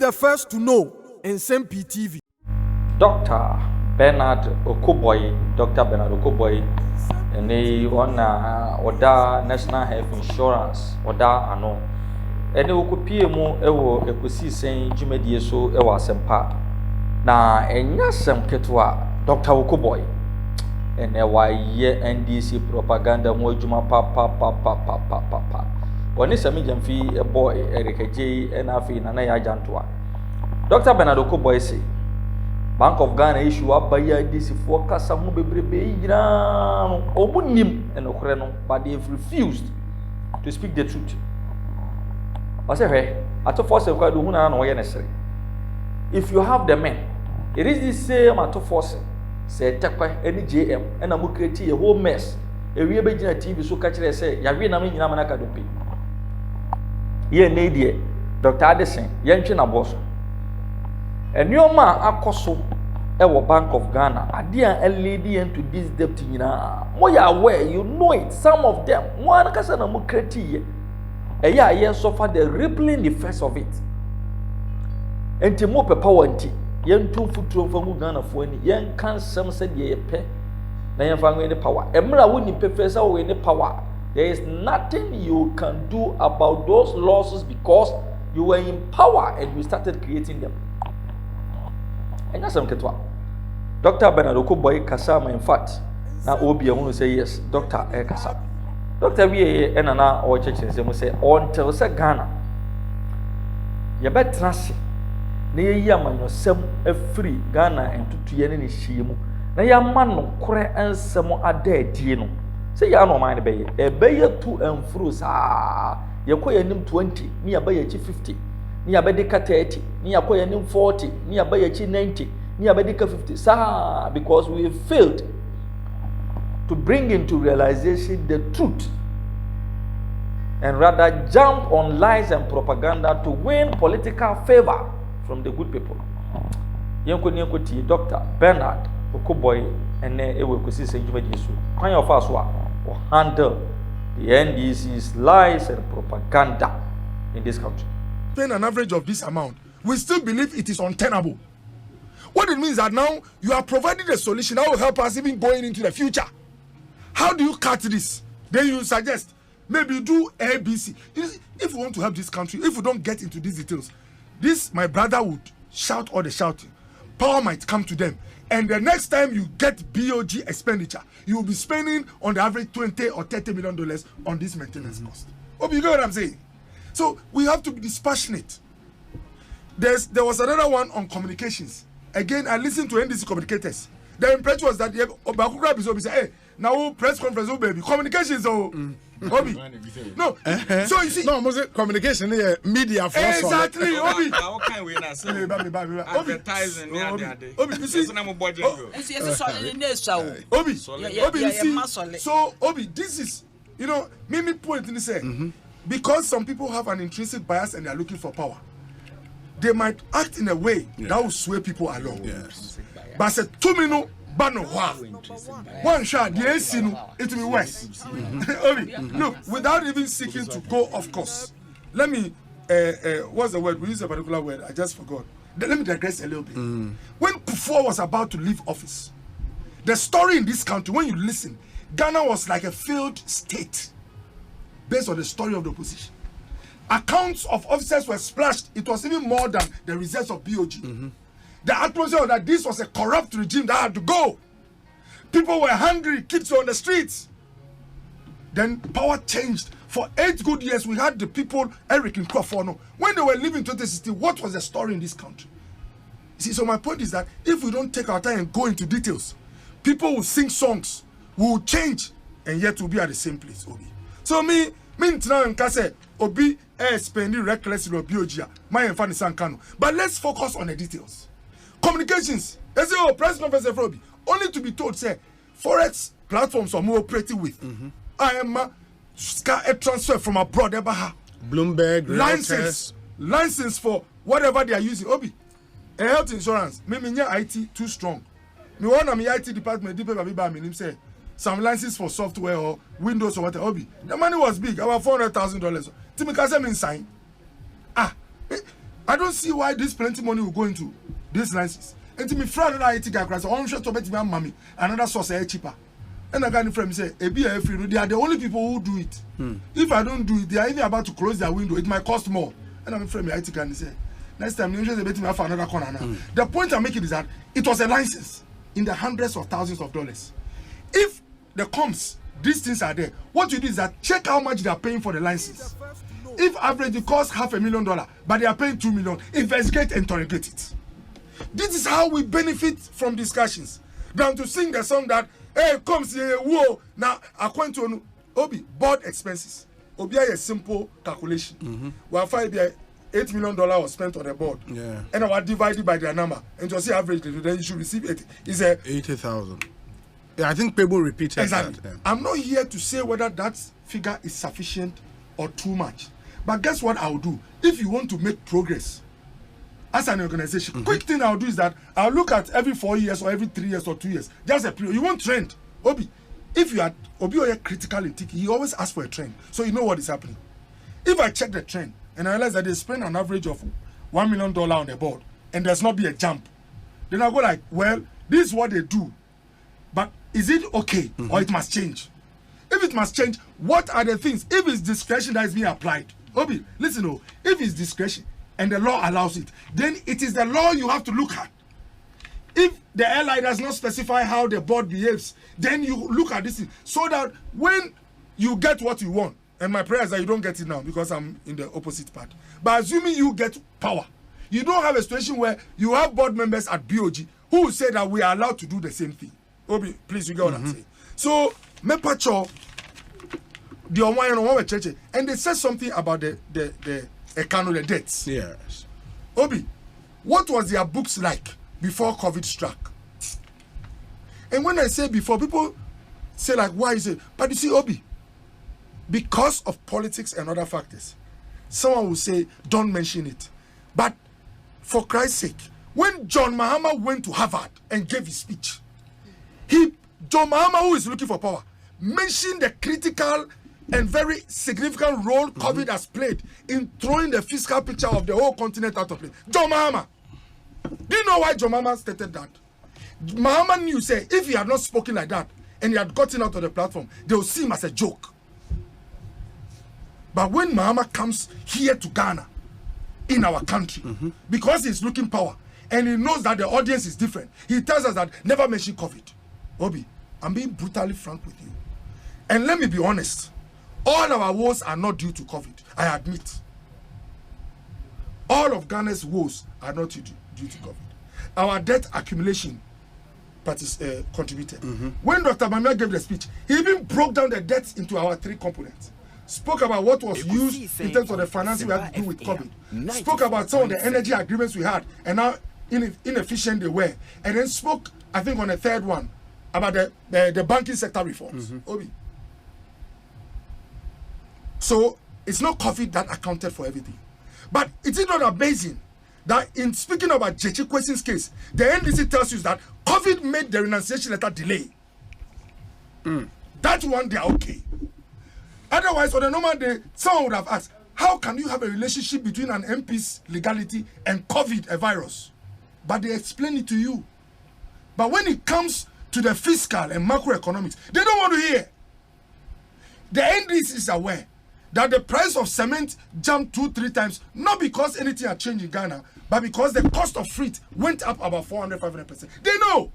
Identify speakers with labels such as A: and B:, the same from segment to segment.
A: the first to know Nsem-Pii TV.
B: Dr. Bernard Okoe Boye, Dr. Bernard Okoe Boye, and they on Oda National Health Insurance, Oda ano. And they will PMO ewo ekusi saying Jumedi so ewa Nsem-Pii. Na enyasem ketwa Dr. Okoe Boye. And ewa ye NDC propaganda mo juma pa. Wani Sammy Gyamfi a boy Eric J and Afi Nana Yajantua. Dr. Bernard Okoe Boye say Bank of Ghana issue up by NDC for Kasamu Bebrebe Obunim and Okreno, but they've refused to speak the truth. I say, hey, at a force of Kaduna no necessary. If you have the men, it is the same at a force. Say, Takwa, any JM, and a Mukreti, a whole mess. A real TV so catch they say, Yavina Yamanaka do pay. Ye Nadia, Dr. Addison, Yanchin Boss. And your man akoso ewo Bank of Ghana adia a lady into this debt nyina moya aware you know it some of them one kasa na mo kreti ye suffer the rippling effects of it enti mo pepa wanti yen tu futuro fa mu Ghana fo ani yen kan sam se de ye pe na yen fa ngwe power emra woni pefesa wo ni power there is nothing you can do about those losses because you were in power and you started creating them. And that's some ketwa. Dr. Bernard Okoe Boye Kasama, in fact, now Obi who say yes, Dr. Kasama. Dr. B. Nana or church and say, until say Ghana. You bet trust. Near Yaman yourself a free Ghana and to Yenny Shimu. Now your man no cry and some are dead, Dino. Say ya no mind bay, a bayer 2 and fruits. You call your name 20, near bayer 50. Ni abedika 30, ni akoya ni 40, ni abayachi 90, ni abedika 50. Sir, because we failed to bring into realization the truth and rather jump on lies and propaganda to win political favor from the good people. Yenko Dr. Bernard Okoe Boye and ewe kusi senjuma jisu. Kwanya ofaswa or handle the NDC's lies and propaganda in this country.
C: Paying an average of this amount, we still believe it is untenable. What it means that now you are providing a solution that will help us even going into the future. How do you cut this? Then you suggest maybe you do ABC. If we want to help this country, if we don't get into these details, this my brother would shout all the shouting. Power might come to them. And the next time you get BOG expenditure, you will be spending on the average $20 or $30 million on this maintenance cost. Oh, you get what I'm saying? So we have to be dispassionate. There was another one on communications. Again, I listened to NDC communicators. The impression was that Obakura Bisobi said, hey, now press conference, oh baby, communications, oh, Obi. No, so you see,
D: no, communication, media for
C: exactly, Obi.
E: How can we not say advertising?
C: Obi, you see, Obi, you see. So Obi, this is, you know, me point in the say. Because some people have an intrinsic bias and they are looking for power, they might act in a way that will sway people along.
D: Yes.
C: But say 2 minutes, but no one shot, the AC, it will be worse. Look, without even seeking to go off course. Let me, what's the word? We use a particular word, I just forgot. Let me digress a little bit. When Kufuor was about to leave office, the story in this country, when you listen, Ghana was like a failed state. Based on the story of the opposition. Accounts of officers were splashed. It was even more than the results of BOG. The atmosphere that this was a corrupt regime that had to go. People were hungry, kids were on the streets. Then power changed. For 8 good years, we had the people, Eric and Kwafono. When they were leaving 2016, what was the story in this country? See, so my point is that if we don't take our time and go into details, people will sing songs, we will change, and yet we'll be at the same place, Obi. So me now and say Obi spending recklessly or BOG, my and Fanny Sankano. But let's focus on the details. Communications. They say, oh, press conference for Obi. Only to be told, say, Forex platforms are more operating with. I am a transfer from abroad,
D: Bloomberg,
C: license for whatever they are using. Obi, a health insurance. Me IT too strong. Me one of my IT department, say, some licenses for software or Windows or whatever. The money was big, about $400,000. Timika say me sign. I don't see why this plenty money will go into these licenses. And to me, friend, I think I crash. I'm sure to bet my mommy another source is cheaper. And I got a friend say, they are the only people who do it. If I don't do it, they are even about to close their window. It might cost more. And I'm a friend, I think I say, next time, you're just betting me for another corner now. The point I'm making is that it was a license in the hundreds of thousands of dollars. If the comps, these things are there, what you do is that check how much they are paying for the license. If average it costs $500,000, but they are paying $2 million, investigate and interrogate it. This is how we benefit from discussions. Than to sing the song that, hey, comes here, whoa. Now, according to Obi, board expenses. Obi, a simple calculation. Well, $8 million was spent on the board. Yeah. And I was divided by their number. And to see average, then you should receive 80. It's
D: 80,000. Yeah, I think people repeat
C: exactly.
D: That. Yeah.
C: I'm not here to say whether that figure is sufficient or too much. But guess what I'll do? If you want to make progress as an organization, quick thing I'll do is that I'll look at every 4 years or every 3 years or 2 years. Just a period. You want trend. Obi, if you are Obi or critical in thinking, he always asks for a trend. So you know what is happening. If I check the trend and I realize that they spend an average of $1 million on the board and there's not be a jump, then I'll go like, well, this is what they do. But is it okay or it must change? If it must change, what are the things? If it's discretion that is being applied, Obi, listen, if it's discretion and the law allows it, then it is the law you have to look at. If the airline does not specify how the board behaves, then you look at this so that when you get what you want, and my prayer is that you don't get it now because I'm in the opposite part. But assuming you get power, you don't have a situation where you have board members at BOG who will say that we are allowed to do the same thing. Obi, please, you get what I'm saying. So, Mepacho, the Omwayan Church, and they said something about the the debts.
D: Yes.
C: Obi, what was their books like before COVID struck? And when I say before, people say like, why is it? But you see, Obi, because of politics and other factors, someone will say, don't mention it. But for Christ's sake, when John Mahama went to Harvard and gave his speech, John Mahama, who is looking for power, mentioned the critical and very significant role COVID has played in throwing the fiscal picture of the whole continent out of place. John Mahama. Do you know why John Mahama stated that? Mahama knew, say, if he had not spoken like that and he had gotten out of the platform, they would see him as a joke. But when Mahama comes here to Ghana, in our country, because he's looking power, and he knows that the audience is different, he tells us that never mention COVID. Obi, I'm being brutally frank with you. And let me be honest, all our woes are not due to COVID, I admit. All of Ghana's woes are not due to COVID. Our debt accumulation contributed. When Dr. Mamia gave the speech, he even broke down the debts into our 3 components. Spoke about what was used in terms of the financing we had to do with COVID. Spoke about some of the energy agreements we had and how inefficient they were. And then spoke, I think, on the third one about the banking sector reforms. Obi. So it's not COVID that accounted for everything. But it is not amazing that in speaking about Jechi Kwesin's case, the NDC tells you that COVID made the renunciation letter delay. That one, they are okay. Otherwise, on a normal day, someone would have asked, how can you have a relationship between an MP's legality and COVID, a virus? But they explain it to you. But when it comes to the fiscal and macroeconomics, they don't want to hear. The NDC is aware that the price of cement jumped 2-3 times, not because anything had changed in Ghana, but because the cost of freight went up about 400-500%. They know.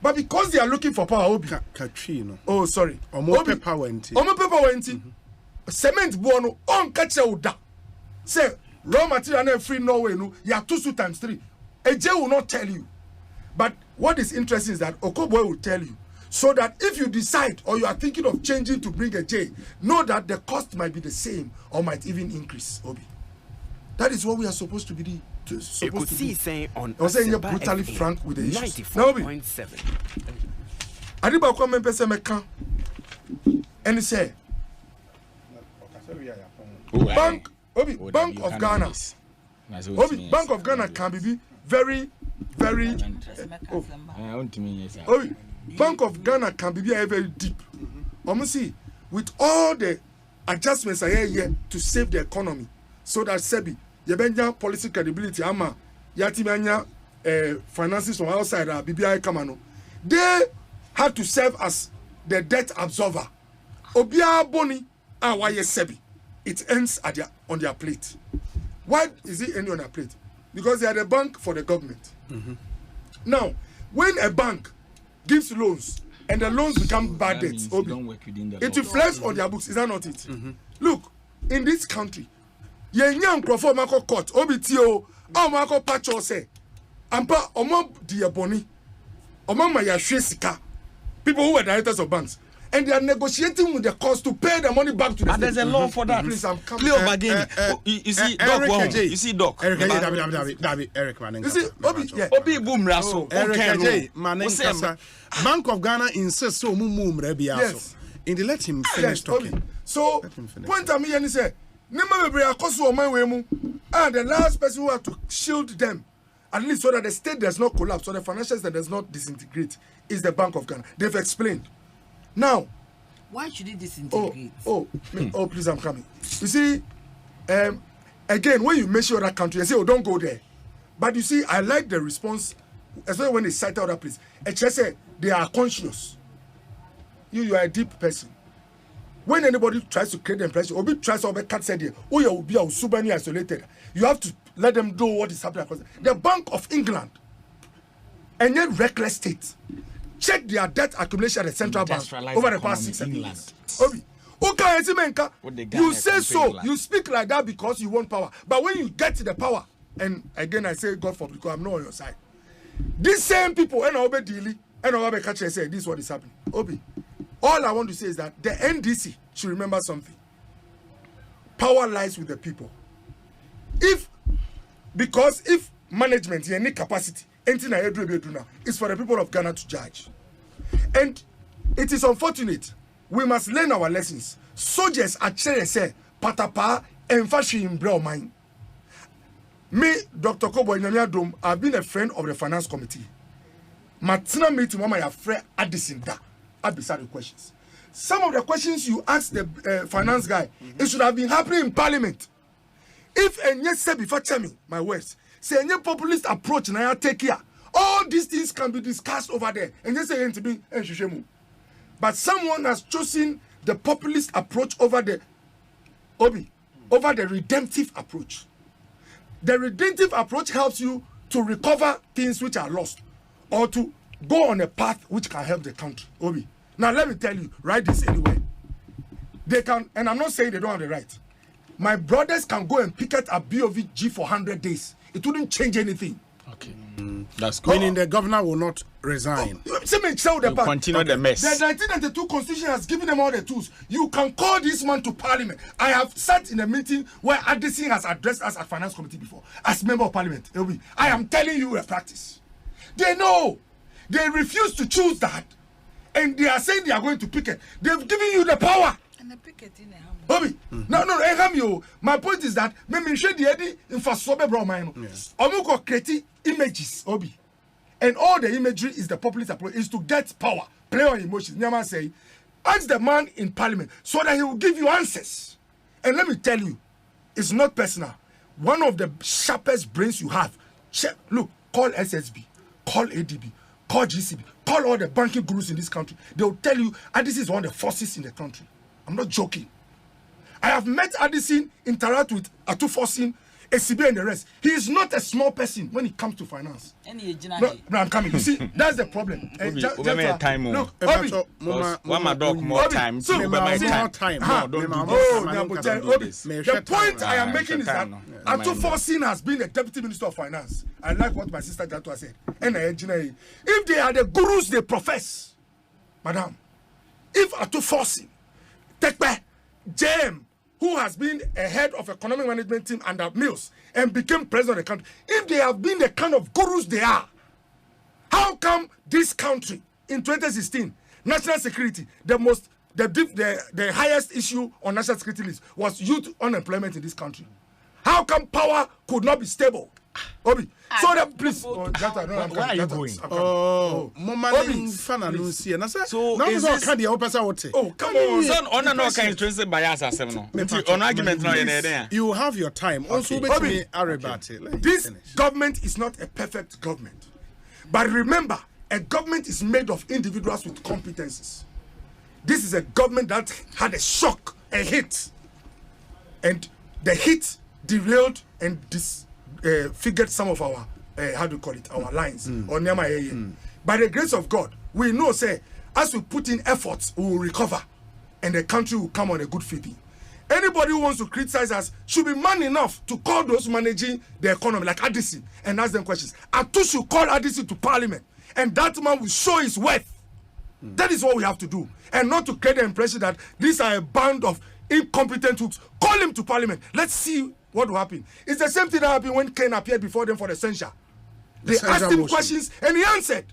C: But because they are looking for power, Obi.
D: Katrina.
C: Oh, sorry.
D: Omo power enti.
C: Omo power enti. Cement buono on catch uda. Say raw material na free Norway no. Ya 2 times 3. Eje will not tell you. But what is interesting is that Okoe Boye will tell you. So that if you decide or you are thinking of changing to bring a J, know that the cost might be the same or might even increase, Obi. That is what we are supposed to be supposed to do. I was saying you're brutally frank with the issues. Now, Obi, Adiba kwa mpese meka, and he say, Bank of Ghana. Obi, Bank of Ghana can be very, very. Obi, Bank of Ghana can be very deep. See, with all the adjustments I hear here to save the economy, so that Sebi, yebenya policy credibility ama yati manya finances from outside BBI Kamano. They had to serve as the debt absorber. Obia Boni and why sebi. It ends at on their plate. Why is it ending on their plate? Because they are the bank for the government. Now, when a bank gives loans and the loans become bad debts, it reflects on their books. Is that not it? Look, in this country, Yenyang Crawford Marco Court, OBTO, Marco Pacho say, Ampa Omo Diaboni, Omo Mayashesika, people who are directors of banks. And they are negotiating with the cost to pay the money back to the state.
E: There's a law for that.
C: Please, I'm coming.
E: Cleo Bagini. You see, Doc. You see, Doc.
D: Eric Manning.
C: You see,
E: Obi boom raso.
D: Eric Manning. Bank of Ghana insists so mum rebiaso.
C: Yes.
D: And they let him finish talking.
C: So, point at me and he said, Never be a cost of my way. And the last person who had to shield them, at least so that the state does not collapse, so the financial system does not disintegrate, is the Bank of Ghana. They've explained. Now,
F: why should it disintegrate?
C: Please, I'm coming. You see, again, when you mention that country, I say, oh, don't go there. But you see, I like the response, especially when they cite out that place. And just say they are conscious. You are a deep person. When anybody tries to create the impression, or tries to cut said, oh, you will be super isolated. You have to let them know what is happening across the Bank of England, and yet reckless state. Check their debt accumulation at the central bank over the past 6 years. You say so, you speak like that because you want power. But when you get to the power, and again I say God forbid, because I'm not on your side. These same people, and Obi Dili, and Obi Kache say, this is what is happening. Obi, all I want to say is that the NDC should remember something. Power lies with the people. Because if management, you need capacity, anything I do now is for the people of Ghana to judge. And it is unfortunate. We must learn our lessons. Soldiers actually say, Patapa, and fashion in brown mind. Me, Dr. Kobo Nyamiadom, I've been a friend of the finance committee. Matina meeting mama ya friend Addison da. I'll beside the questions. Some of the questions you asked the finance guy, it should have been happening in parliament. If and yes said before me, my words, say any populist approach and I take care. All these things can be discussed over there. And just say to be but someone has chosen the populist approach over the redemptive approach. The redemptive approach helps you to recover things which are lost or to go on a path which can help the country. Now let me tell you, write this anyway. They can, and I'm not saying they don't have the right. My brothers can go and picket a BOVG for 100 days. It wouldn't change anything.
D: Okay. That's good. Meaning the governor will not resign.
E: Continue the mess.
C: The 1992 constitution has given them all the tools. You can call this man to parliament. I have sat in a meeting where Addison has addressed us at finance committee before as member of parliament. I am telling you a practice. They know. They refuse to choose that. And they are saying they are going to picket. They've given you the power.
F: And the picketing.
C: No, my point is that me share the edit infrastructure bro mine. Omuko create images, Obi. And all the imagery is the populist approach is to get power, play on emotions. Nyama say, ask the man in parliament so that he will give you answers. And let me tell you, it's not personal. One of the sharpest brains you have. Check, look, call SSB, call ADB, call GCB, call all the banking gurus in this country. They will tell you, this is one of the forces in the country. I'm not joking. I have met Addison, interact with Atu Fosin, ACB and the rest. He is not a small person when it comes to finance. No, I'm coming. You see, that's the problem. The point I am making is that Atu Fosin has been the deputy minister of finance. I like what my sister Jatua said. If they are the gurus they profess, madam, if Atu Fosin, Tekpe, JM, who has been a head of economic management team under Mills and became president of the country, if they have been the kind of gurus they are, how come this country in 2016, national security, the highest issue on national security list was youth unemployment in this country? How come power could not be stable? Obi. So that please.
E: Where are you going?
D: Mommy, fan and Lucy, and I said,
E: so
D: now
E: is
D: is
E: this-
D: all candy open.
C: Oh, come on.
E: Son, on no kind of bias as no. On argument now in there.
D: You will have your time. Also,
C: Okay.
D: bet
C: Obi.
D: me Arabate.
C: This government is not a perfect government. But remember, a government is made of individuals with competencies. This is a government that had a shock, a hit. And the hit derailed and disfigured some of our, how do you call it, our lines. Or By the grace of God, we know, say, as we put in efforts, we will recover. And the country will come on a good footing. Anybody who wants to criticize us should be man enough to call those managing the economy, like Addison, and ask them questions. Atu should call Addison to parliament, and that man will show his worth. That is what we have to do, and not to create the impression that these are a band of incompetent hooks. Call him to parliament. Let's see what will happen. It's the same thing that happened when Ken appeared before them for the censure. They asked him questions, and he answered.